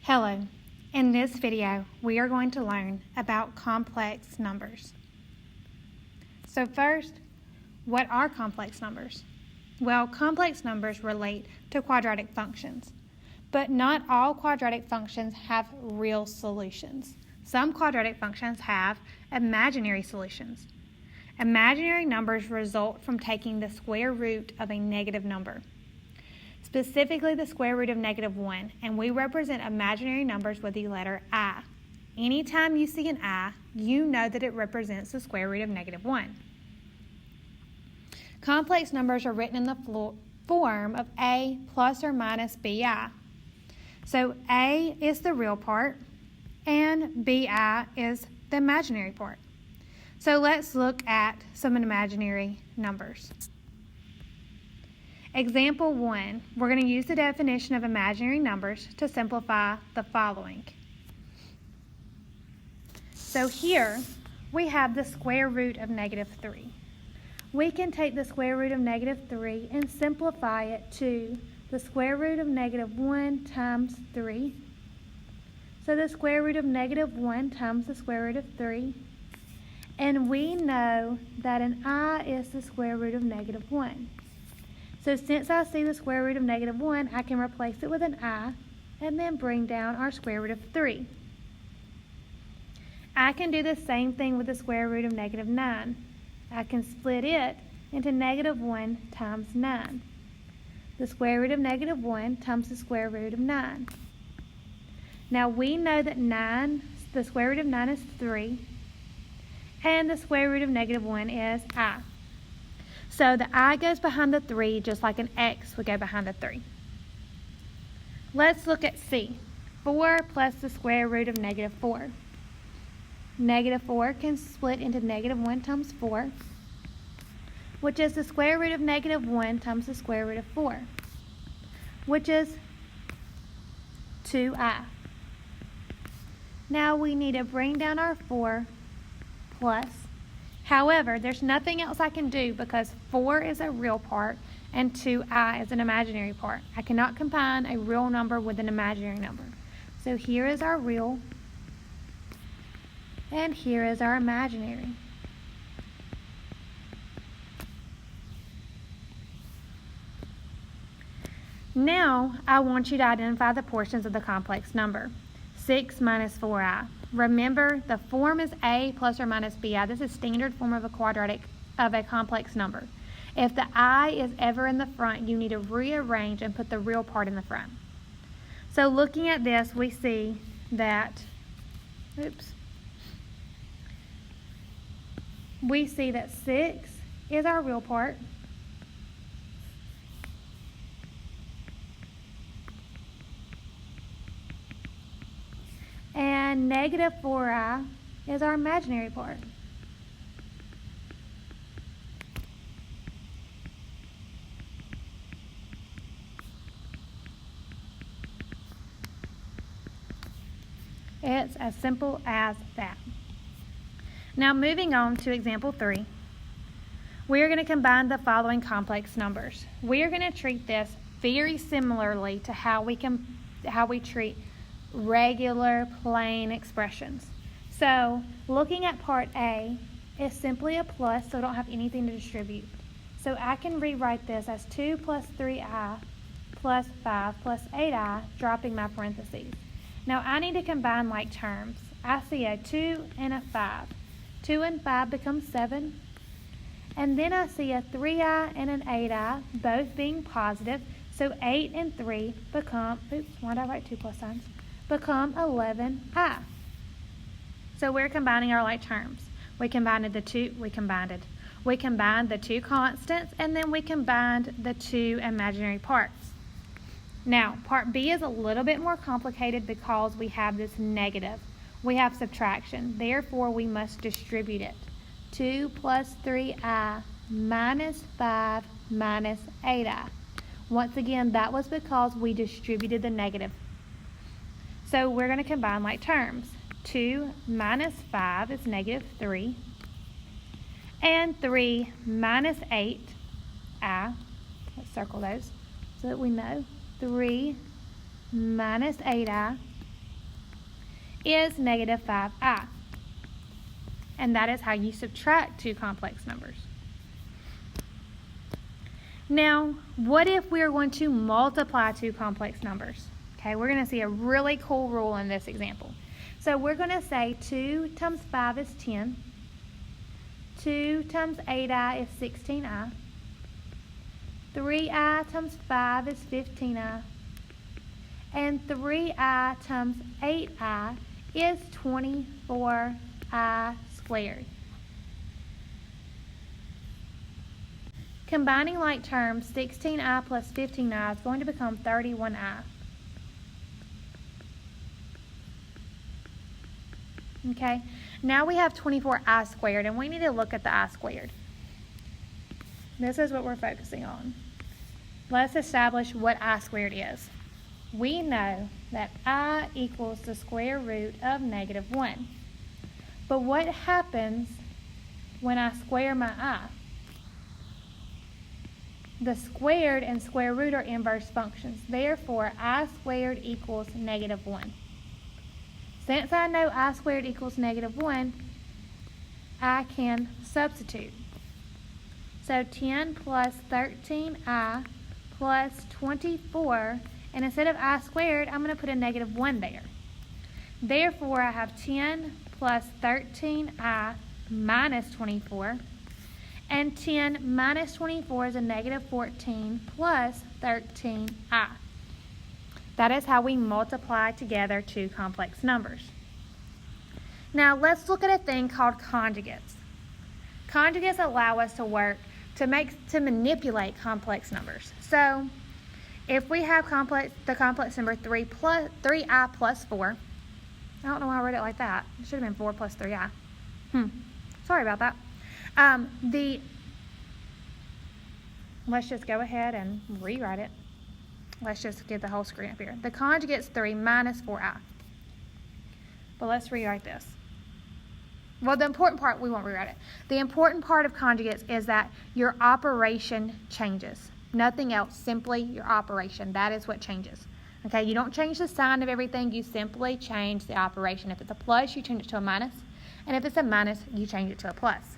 Hello. In this video, we are going to learn about complex numbers. So first, what are complex numbers? Well, complex numbers relate to quadratic functions, but not all quadratic functions have real solutions. Some quadratic functions have imaginary solutions. Imaginary numbers result from taking the square root of a negative number, specifically the square root of -1, and we represent imaginary numbers with the letter I. Anytime you see an I, you know that it represents the square root of -1. Complex numbers are written in the form of A plus or minus BI. So A is the real part, and BI is the imaginary part. So let's look at some imaginary numbers. Example 1, we're going to use the definition of imaginary numbers to simplify the following. So here we have the square root of -3. We can take the square root of -3 and simplify it to the square root of -1 times 3. So the square root of -1 times the square root of 3. And we know that an I is the square root of -1. So since I see the square root of -1, I can replace it with an I and then bring down our square root of 3. I can do the same thing with the square root of -9. I can split it into -1 times 9. The square root of -1 times the square root of 9. Now we know that the square root of 9 is 3, and the square root of -1 is I. So the I goes behind the 3 just like an X would go behind the 3. Let's look at C. 4 plus the square root of -4. -4 can split into -1 times 4, which is the square root of -1 times the square root of 4, which is 2I. Now we need to bring down our 4 plus. However, there's nothing else I can do because 4 is a real part and 2I is an imaginary part. I cannot combine a real number with an imaginary number. So here is our real, and here is our imaginary. Now, I want you to identify the portions of the complex number. 6 minus 4I. Remember, the form is A plus or minus BI. This is standard form of a complex number. If the I is ever in the front, you need to rearrange and put the real part in the front. So looking at this, we see that, we see that 6 is our real part. And -4I is our imaginary part. It's as simple as that. Now moving on to example 3, we are going to combine the following complex numbers. We are going to treat this very similarly to how we treat regular plain expressions. So looking at part A is simply a plus, so I don't have anything to distribute. So I can rewrite this as 2 plus 3I plus 5 plus 8I, dropping my parentheses. Now I need to combine like terms. I see a 2 and a 5. 2 and 5 become 7. And then I see a 3I and an 8I, both being positive. So 8 and 3 become, why did I write 2 plus signs? Become 11I. So we're combining our like terms. We combined the two constants, and then we combined the two imaginary parts. Now, part B is a little bit more complicated because we have this negative. We have subtraction. Therefore, we must distribute it. 2 plus 3I minus 5 minus 8I. Once again, that was because we distributed the negative. So we're going to combine like terms. 2 minus 5 is -3. And 3 minus 8I. Let's circle those so that we know. 3 minus 8I is negative 5i. And that is how you subtract two complex numbers. Now, what if we're going to multiply two complex numbers? Okay, we're going to see a really cool rule in this example. So we're going to say 2 times 5 is 10. 2 times 8i is 16i. 3i times 5 is 15i. And 3i times 8i is 24i squared. Combining like terms, 16i plus 15i is going to become 31i. Okay, now we have 24i squared, and we need to look at the I squared. This is what we're focusing on. Let's establish what I squared is. We know that I equals the square root of negative 1. But what happens when I square my I? The squared and square root are inverse functions. Therefore, I squared equals negative 1. Since I know I squared equals negative 1, I can substitute. So 10 plus 13i plus 24, and instead of I squared, I'm going to put a negative 1 there. Therefore, I have 10 plus 13i minus 24, and 10 minus 24 is a negative 14 plus 13i. That is how we multiply together two complex numbers. Now let's look at a thing called conjugates. Conjugates allow us to work to manipulate complex numbers. So if we have the complex number 3i plus 4, I don't know why I wrote it like that. It should have been 4 plus 3i. Sorry about that. Let's just go ahead and rewrite it. Let's just get the whole screen up here. The conjugate's 3 minus 4i. But let's rewrite this. Well, the important part, we won't rewrite it. The important part of conjugates is that your operation changes. Nothing else, simply your operation. That is what changes. Okay, you don't change the sign of everything, you simply change the operation. If it's a plus, you change it to a minus. And if it's a minus, you change it to a plus.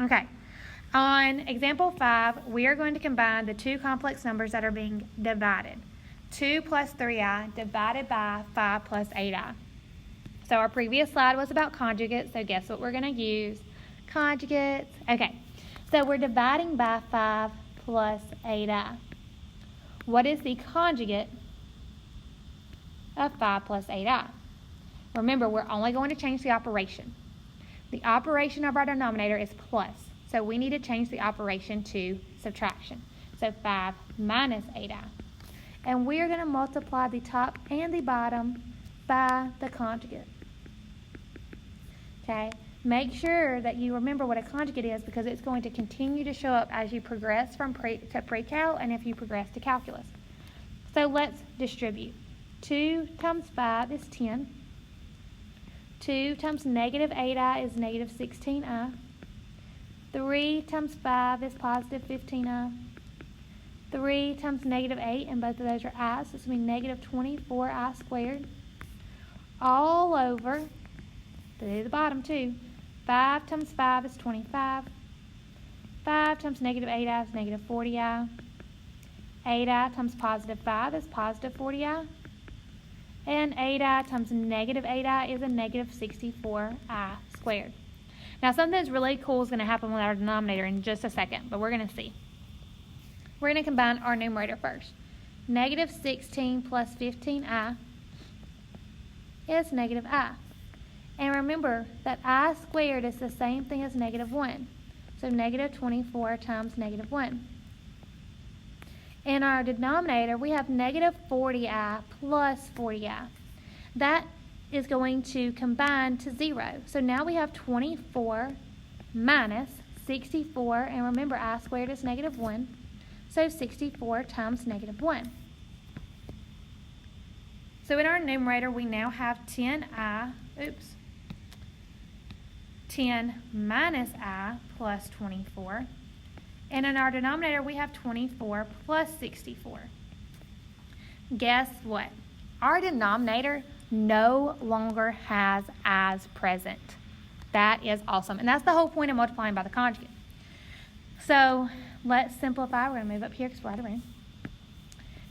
Okay. On example 5, we are going to combine the two complex numbers that are being divided. 2 plus 3i divided by 5 plus 8i. So our previous slide was about conjugates, so guess what we're going to use? Conjugates. Okay, so we're dividing by 5 plus 8i. What is the conjugate of 5 plus 8i? Remember, we're only going to change the operation. The operation of our denominator is plus. So we need to change the operation to subtraction. So 5 minus 8i. And we are going to multiply the top and the bottom by the conjugate. Okay? Make sure that you remember what a conjugate is, because it's going to continue to show up as you progress from pre-cal and if you progress to calculus. So let's distribute. 2 times 5 is 10. 2 times negative 8i is negative 16i. 3 times 5 is positive 15i. 3 times negative 8, and both of those are i's, so it's going to be negative 24i squared. All over, to the bottom too, 5 times 5 is 25. 5 times negative 8i is negative 40i. 8i times positive 5 is positive 40i. And 8i times negative 8i is a negative 64i squared. Now something really cool is going to happen with our denominator in just a second, but we're going to see. We're going to combine our numerator first. Negative 16 plus 15i is negative I. And remember that I squared is the same thing as negative 1. So negative 24 times negative 1. In our denominator, we have negative 40i plus 40i. That is going to combine to 0. So now we have 24 minus 64, and remember I squared is negative 1. So 64 times negative 1. So in our numerator, we now have 10 minus I plus 24. And in our denominator, we have 24 plus 64. Guess what? our denominator no longer has as present. That is awesome. And that's the whole point of multiplying by the conjugate. So let's simplify. We're going to move up here because we're out of room.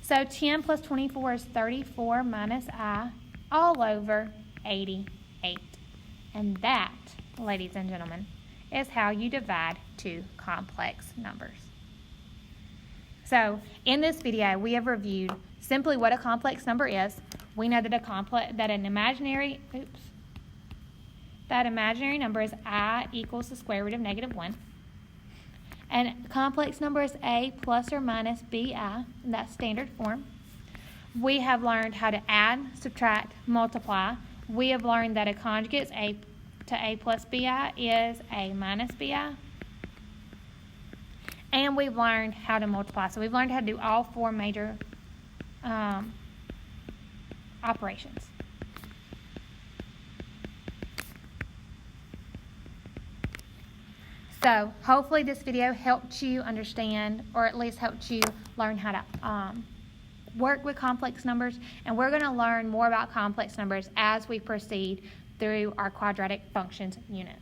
So 10 plus 24 is 34 minus I all over 88. And that, ladies and gentlemen, is how you divide two complex numbers. So in this video, we have reviewed simply what a complex number is. We know that that imaginary number is I equals the square root of -1. And complex number is A plus or minus BI, in that standard form. We have learned how to add, subtract, multiply. We have learned that a conjugate is A to A plus BI is A minus BI. And we've learned how to multiply. So we've learned how to do all four major operations. So hopefully this video helped you understand, or at least helped you learn how to work with complex numbers. And we're going to learn more about complex numbers as we proceed through our quadratic functions unit.